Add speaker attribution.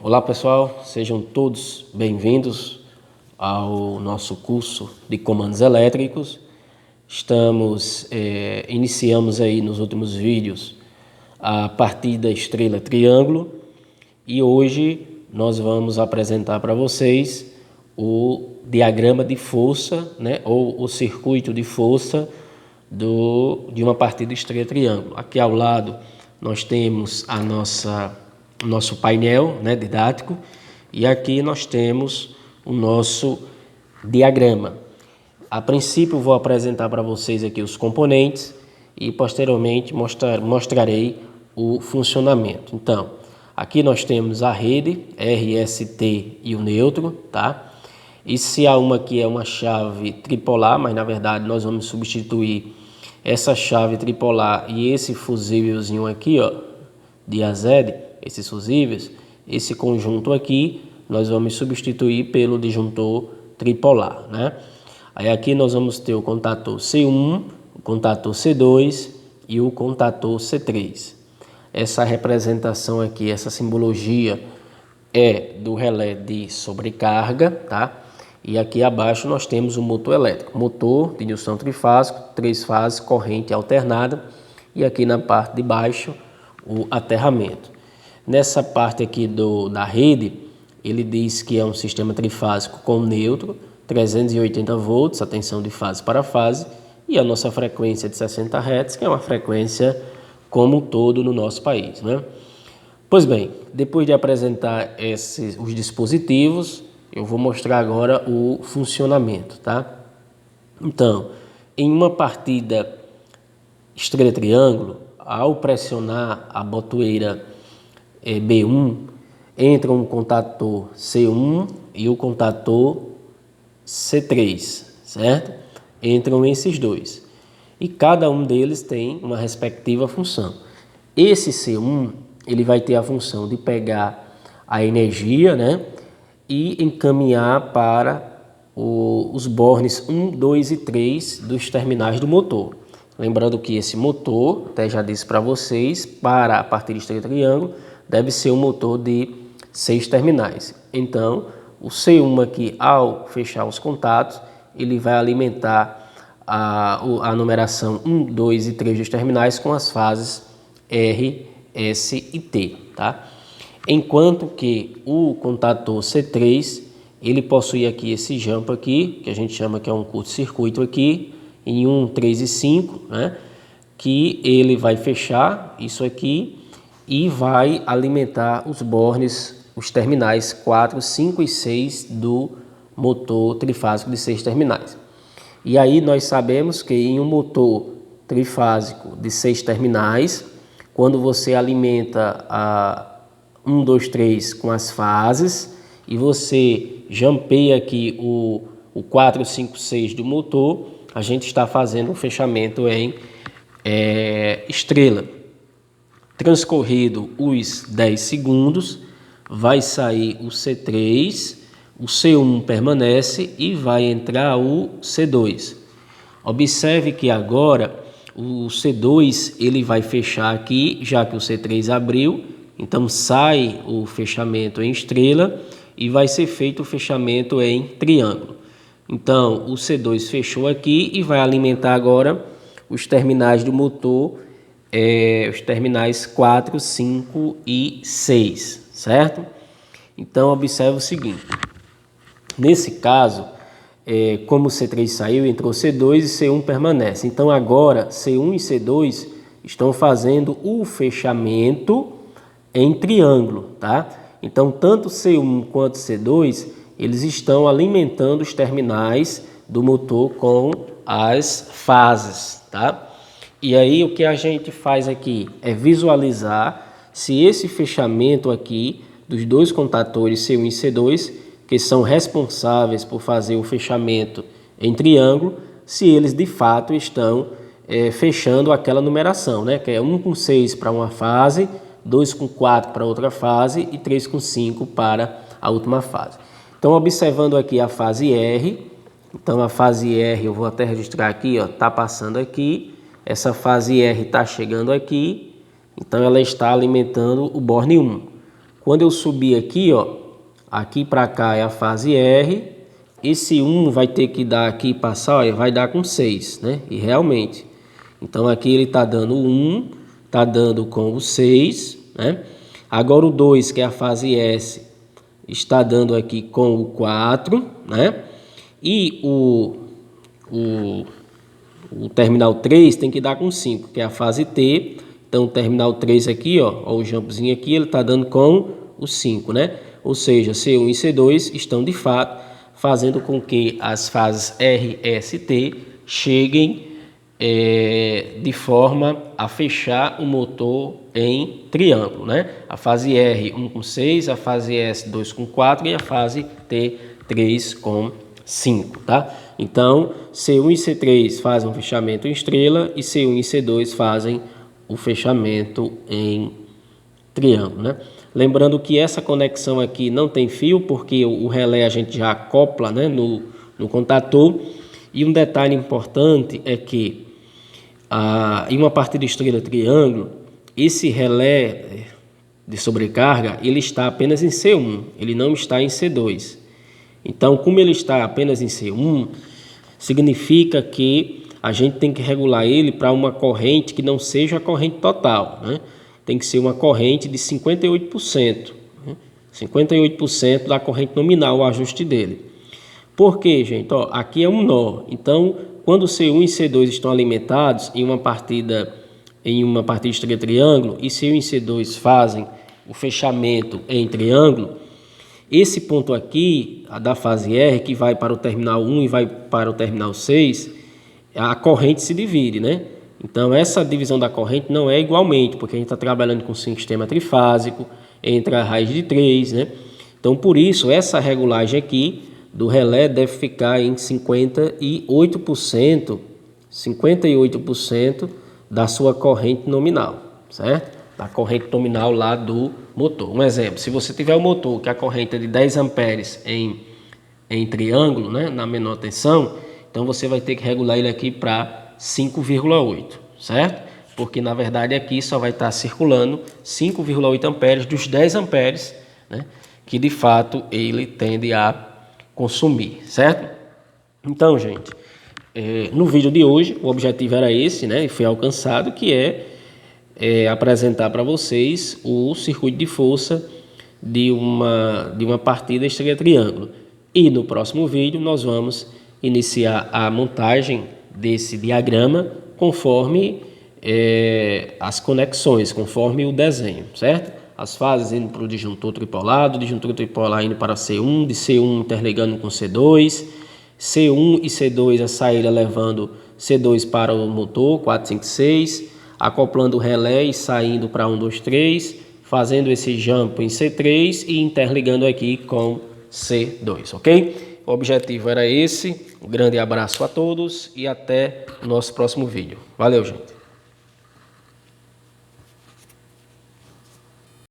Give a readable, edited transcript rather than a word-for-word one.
Speaker 1: Olá pessoal, sejam todos bem-vindos ao nosso curso de comandos elétricos. Iniciamos aí nos últimos vídeos a partir da estrela triângulo e hoje nós vamos apresentar para vocês o diagrama de força, né, ou o circuito de força de uma partida estrela triângulo. Aqui ao lado nós temos o nosso painel, né, didático, e aqui nós temos o nosso diagrama. A princípio vou apresentar para vocês aqui os componentes e posteriormente mostrarei o funcionamento. Então, aqui nós temos a rede, RST e o neutro, tá? E se há uma aqui é uma chave tripolar, mas na verdade nós vamos substituir essa chave tripolar e esse fusívelzinho aqui, ó, de AZ, esses fusíveis, esse conjunto aqui, nós vamos substituir pelo disjuntor tripolar, né? Aí aqui nós vamos ter o contator C1, o contator C2 e o contator C3. Essa representação aqui, essa simbologia é do relé de sobrecarga, tá? E aqui abaixo nós temos o motor elétrico, motor de indução trifásico, 3 fases, corrente alternada, e aqui na parte de baixo o aterramento. Nessa parte aqui da rede, ele diz que é um sistema trifásico com neutro, 380 volts, a tensão de fase para fase, e a nossa frequência de 60 Hz, que é uma frequência como um todo no nosso país, né? Pois bem, depois de apresentar os dispositivos, eu vou mostrar agora o funcionamento, tá? Então, em uma partida estrela triângulo, ao pressionar a botoeira B1, entra um contator C1 e o contator C3, certo? Entram esses dois. E cada um deles tem uma respectiva função. Esse C1, ele vai ter a função de pegar a energia, né, e encaminhar para os bornes 1, 2 e 3 dos terminais do motor. Lembrando que esse motor, até já disse para vocês, para a partida estrela triângulo, deve ser um motor de 6 terminais. Então, o C1 aqui, ao fechar os contatos, ele vai alimentar a numeração 1, 2 e 3 dos terminais com as fases R, S e T, tá? Enquanto que o contator C3, ele possui aqui esse jampo aqui, que a gente chama que é um curto-circuito aqui, em 1, 3 e 5, né? Que ele vai fechar isso aqui e vai alimentar os bornes, os terminais 4, 5 e 6 do motor trifásico de 6 terminais. E aí nós sabemos que em um motor trifásico de 6 terminais, quando você alimenta a 1, 2, 3 com as fases e você jampeia aqui o 4, 5, 6 do motor, a gente está fazendo um fechamento em estrela. Transcorrido os 10 segundos, vai sair o C3, o C1 permanece e vai entrar o C2. Observe que agora o C2 ele vai fechar aqui, já que o C3 abriu, então sai o fechamento em estrela e vai ser feito o fechamento em triângulo. Então o C2 fechou aqui e vai alimentar agora os terminais do motor, os terminais 4, 5 e 6, certo? Então observe o seguinte, nesse caso, como o C3 saiu, entrou C2 e C1 permanece. Então agora C1 e C2 estão fazendo o fechamento em triângulo, tá? Então tanto C1 quanto C2, eles estão alimentando os terminais do motor com as fases, tá? E aí o que a gente faz aqui é visualizar se esse fechamento aqui dos dois contatores C1 e C2, que são responsáveis por fazer o fechamento em triângulo, se eles de fato estão fechando aquela numeração, né? Que é 1 com 6 para uma fase, 2 com 4 para outra fase e 3 com 5 para a última fase. Então, observando aqui a fase R, então a fase R, eu vou até registrar aqui, ó, está passando aqui, essa fase R está chegando aqui, então ela está alimentando o borne 1. Quando eu subir aqui, ó, aqui para cá é a fase R, esse 1 vai ter que dar aqui, passar, ó, vai dar com 6, né? E realmente, então aqui ele está dando 1, está dando com o 6, né? Agora o 2, que é a fase S, está dando aqui com o 4, né? E o terminal 3 tem que dar com 5, que é a fase T. Então o terminal 3 aqui, ó o jumpzinho aqui, ele está dando com o 5, né? Ou seja, C1 e C2 estão de fato fazendo com que as fases R, S e T cheguem de forma a fechar o motor em triângulo, né? A fase R 1 com 6, a fase S 2 com 4 e a fase T 3 com 5, tá? Então, C1 e C3 fazem um fechamento em estrela e C1 e C2 fazem o fechamento em triângulo, né? Lembrando que essa conexão aqui não tem fio, porque o relé a gente já acopla, né, no contator. E um detalhe importante é que em uma partida estrela triângulo, esse relé de sobrecarga, ele está apenas em C1, ele não está em C2. Então, como ele está apenas em C1, significa que a gente tem que regular ele para uma corrente que não seja a corrente total, né? Tem que ser uma corrente de 58%, né? 58% da corrente nominal, o ajuste dele. Por quê, gente? Ó, aqui é um nó. Então, quando C1 e C2 estão alimentados em uma partida estrela triângulo e C1 e C2 fazem o fechamento em triângulo, esse ponto aqui, da fase R, que vai para o terminal 1 e vai para o terminal 6, a corrente se divide, né? Então, essa divisão da corrente não é igualmente, porque a gente está trabalhando com sistema trifásico, entra a raiz de 3, né? Então, por isso, essa regulagem aqui do relé deve ficar em 58% da sua corrente nominal, certo? Da corrente nominal lá do motor. Um exemplo, se você tiver um motor que a corrente é de 10 amperes em triângulo, né, na menor tensão, então você vai ter que regular ele aqui para 5,8, certo? Porque na verdade aqui só vai estar circulando 5,8 amperes dos 10 amperes, né, que de fato ele tende a consumir, certo? Então, gente, no vídeo de hoje o objetivo era esse, né, e foi alcançado, que é apresentar para vocês o circuito de força de uma partida estrela triângulo. E no próximo vídeo nós vamos iniciar a montagem desse diagrama conforme as conexões, conforme o desenho, certo? As fases indo para o disjuntor tripolar, do disjuntor tripolar indo para C1, de C1 interligando com C2, C1 e C2 a saída levando C2 para o motor 4, 5, 6, acoplando o relé e saindo para 1, 2, 3, fazendo esse jump em C3 e interligando aqui com C2, ok? O objetivo era esse. Um grande abraço a todos e até o nosso próximo vídeo. Valeu, gente!